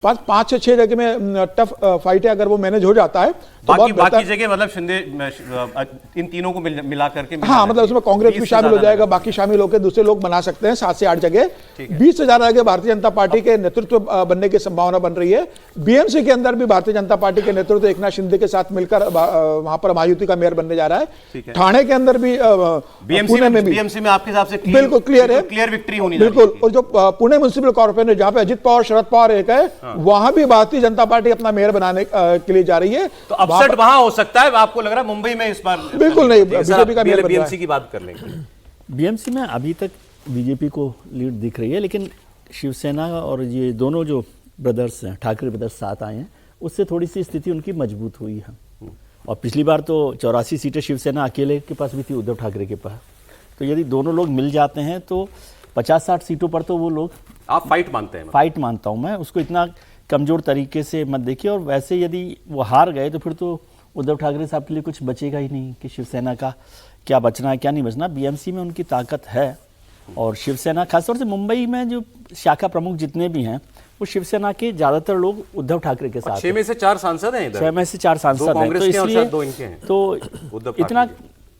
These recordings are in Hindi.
पांच से छह जगह में टफ फाइट है, अगर वो मैनेज हो जाता है तो बाकी जगह मतलब शिंदे इन तीनों को मिला करके हाँ, मतलब उसमें कांग्रेस भी शामिल हो जाएगा, बाकी शामिल होकर दूसरे लोग बना सकते हैं 7 से 8 जगह। 20 से ज्यादा जगह भारतीय जनता पार्टी के नेतृत्व बनने की संभावना बन रही है। बीएमसी के अंदर भी भारतीय जनता पार्टी के नेतृत्व एकनाथ शिंदे के साथ मिलकर वहां पर महायुति का मेयर बनने जा रहा है। ठाणे के अंदर भी, पुणे में भी बीएमसी में आपके हिसाब से बिल्कुल क्लियर है, क्लियर विक्ट्री होनी बिल्कुल। और जो पुणे म्युनिसिपल कॉर्पोरेशन जहां पे अजित पवार शरद पवार एक है, वहां भी भारतीय जनता पार्टी अपना मेयर बनाने के लिए जा रही है। तो अपसेट वहां हो सकता है, आपको लग रहा है मुंबई में इस बार? बिल्कुल नहीं, बीजेपी का मेयर बीएमसी की बात कर लेंगे। बीएमसी में अभी तक बीजेपी को लीड दिख रही है, लेकिन शिवसेना और ये दोनों जो ब्रदर्स हैं, ठाकरे ब्रदर्स साथ आए हैं, उससे थोड़ी सी स्थिति उनकी मजबूत हुई है। और पिछली बार तो 84 सीटें शिवसेना अकेले के पास भी थी, उद्धव ठाकरे के पास। तो यदि दोनों लोग मिल जाते हैं तो 50-60 सीटों पर तो वो लोग, आप फाइट मानते हैं? फाइट मानता हूं मैं, उसको इतना कमजोर तरीके से मत देखिए। और वैसे यदि वो हार गए तो फिर तो उद्धव ठाकरे साहब के लिए कुछ बचेगा ही नहीं कि शिवसेना का क्या बचना है क्या नहीं बचना। बीएमसी में उनकी ताकत है। और शिवसेना खासतौर से मुंबई में जो शाखा प्रमुख जितने भी हैं वो शिवसेना के ज्यादातर लोग उद्धव ठाकरे के साथ। 6 में से 4 सांसद हैं इधर। 6 में से 4 सांसद हैं, तो इसलिए तो इतना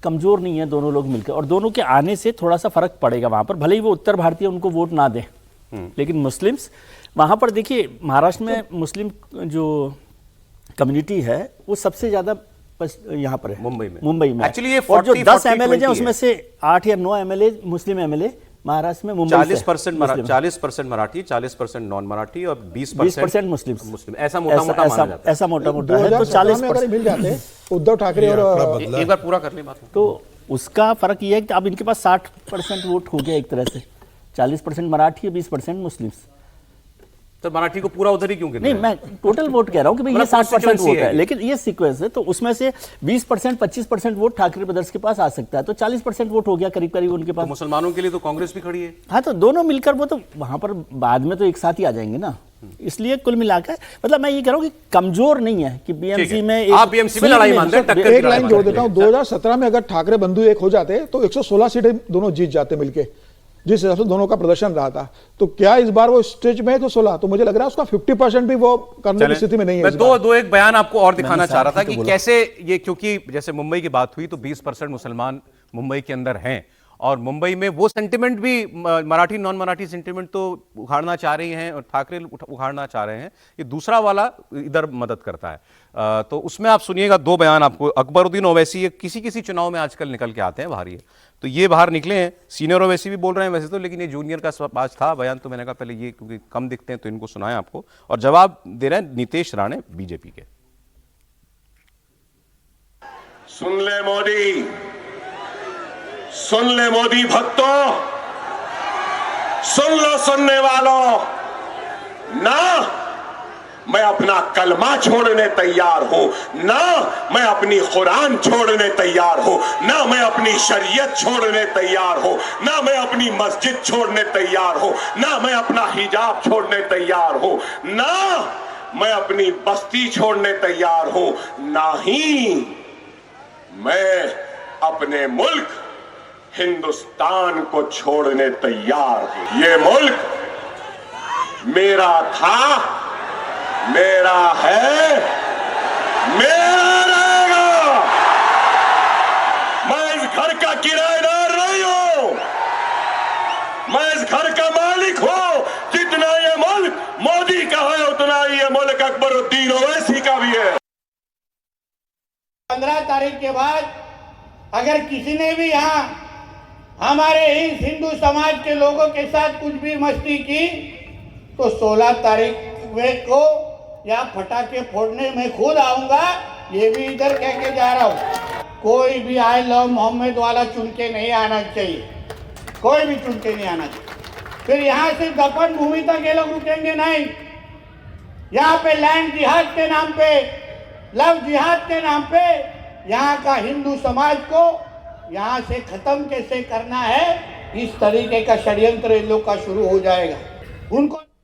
कमजोर नहीं है दोनों लोग मिलकर। और दोनों के आने से थोड़ा सा फर्क पड़ेगा वहां पर, भले ही वो उत्तर भारतीय उनको वोट ना दें, लेकिन मुस्लिम्स वहां पर देखिए, महाराष्ट्र में मुस्लिम जो कम्युनिटी है वो सबसे ज्यादा यहाँ पर है, मुंबई में। एक्चुअली ये और जो 10 एमएलए हैं उसमें से 8 या 9 एमएलए मुस्लिम एमएलए महाराष्ट्र में, मुंबई 40% मराठी, 40% नॉन मराठी और 20% मुस्लिम। ऐसा मोटा मोटा माना जाता है। ऐसा मोटा मोटा है। तो 40% मिल जाते उद्धव ठाकरे और एक बार पूरा करने बात। तो उसका फर्क ये है कि अब इनके पास 60% वोट हो गया एक तरह से, 40% मराठी है, 20% मुस्लिम्स। तो मराठी को पूरा उधर ही क्यों गिना? नहीं, मैं टोटल वोट कह रहा हूं कि भाई ये 60% वोट है, लेकिन ये सीक्वेंस है। तो उसमें से 20% 25% वोट ठाकरे ब्रदर्स के पास आ सकता है, तो 40% वोट हो गया करीब करीब उनके पास। तो मुसलमानों के लिए तो कांग्रेस भी खड़ी है। हाँ, तो दोनों मिलकर वो तो वहां पर बाद में तो एक साथ ही आ जाएंगे ना। इसलिए कुल मिलाकर मतलब मैं ये कह रहा हूं कि कमजोर नहीं है कि बीएमसी में आप बीएमसी में लड़ाई मानते हैं। एक लाइन जोड़ देता हूं, 2017 में अगर ठाकरे बंधु एक हो जाते तो 116 सीटें दोनों जीत जाते मिलके, जिस हिसाब से दोनों का प्रदर्शन रहा था। तो क्या इस बार वो स्टेज में है तो 16, तो मुझे लग रहा है उसका 50% भी वो करने की स्थिति में नहीं है। मैं दो एक बयान आपको और दिखाना चाह रहा था कि कैसे ये, क्योंकि जैसे मुंबई की बात हुई तो 20% मुसलमान मुंबई के अंदर हैं, और मुंबई में वो सेंटिमेंट भी, मराठी नॉन मराठी सेंटिमेंट तो उखाड़ना चाह रही हैं और ठाकरे उखाड़ना चाह रहे हैं। ये दूसरा वाला इधर मदद करता है। तो उसमें आप सुनिएगा 2 बयान आपको। अकबरुद्दीन ओवैसी किसी चुनाव में आजकल निकल के आते हैं बाहर, तो ये बाहर निकले हैं। सीनियर ओवैसी भी बोल रहे हैं वैसे तो, लेकिन ये जूनियर का आज था बयान, तो मैंने कहा पहले ये क्योंकि कम दिखते हैं तो इनको सुनाएं आपको। और जवाब दे रहे हैं नीतीश राणे बीजेपी के। सुन ले मोदी, सुन ले मोदी भक्तों, सुन लो सुनने वालों, ना मैं अपना कलमा छोड़ने तैयार हूं, ना मैं अपनी कुरान छोड़ने तैयार हूं, ना मैं अपनी शरीयत छोड़ने तैयार हूं, ना मैं अपनी मस्जिद छोड़ने तैयार हूं, ना मैं अपना हिजाब छोड़ने तैयार हूं, ना मैं अपनी बस्ती छोड़ने तैयार हूं, ना ही मैं अपने मुल्क हिंदुस्तान को छोड़ने तैयार हूं। ये मुल्क मेरा था, मेरा है, मेरा रहेगा। मैं इस घर का किराएदार नहीं हूं, मैं इस घर का मालिक हूं। जितना ये मुल्क मोदी का है उतना ही ये मुल्क अकबरुद्दीन ओवैसी का भी है। 15 तारीख के बाद अगर किसी ने भी यहाँ हमारे हिंदू समाज के लोगों के साथ कुछ भी मस्ती की तो 16 तारीख को या पटाखे फोड़ने में खुद आऊंगा, ये भी इधर कह के जा रहा हूं। कोई भी आई लव मोहम्मद वाला चुन के नहीं आना चाहिए, कोई भी चुन के नहीं आना चाहिए। फिर यहाँ से दफन भूमि तक ये लोग रुकेंगे नहीं। यहाँ पे लैंड जिहाद के नाम पे, लव जिहाद के नाम पे यहाँ का हिंदू समाज को यहाँ से खत्म कैसे करना है, इस तरीके का षड्यंत्र इन लोग का शुरू हो जाएगा। उनको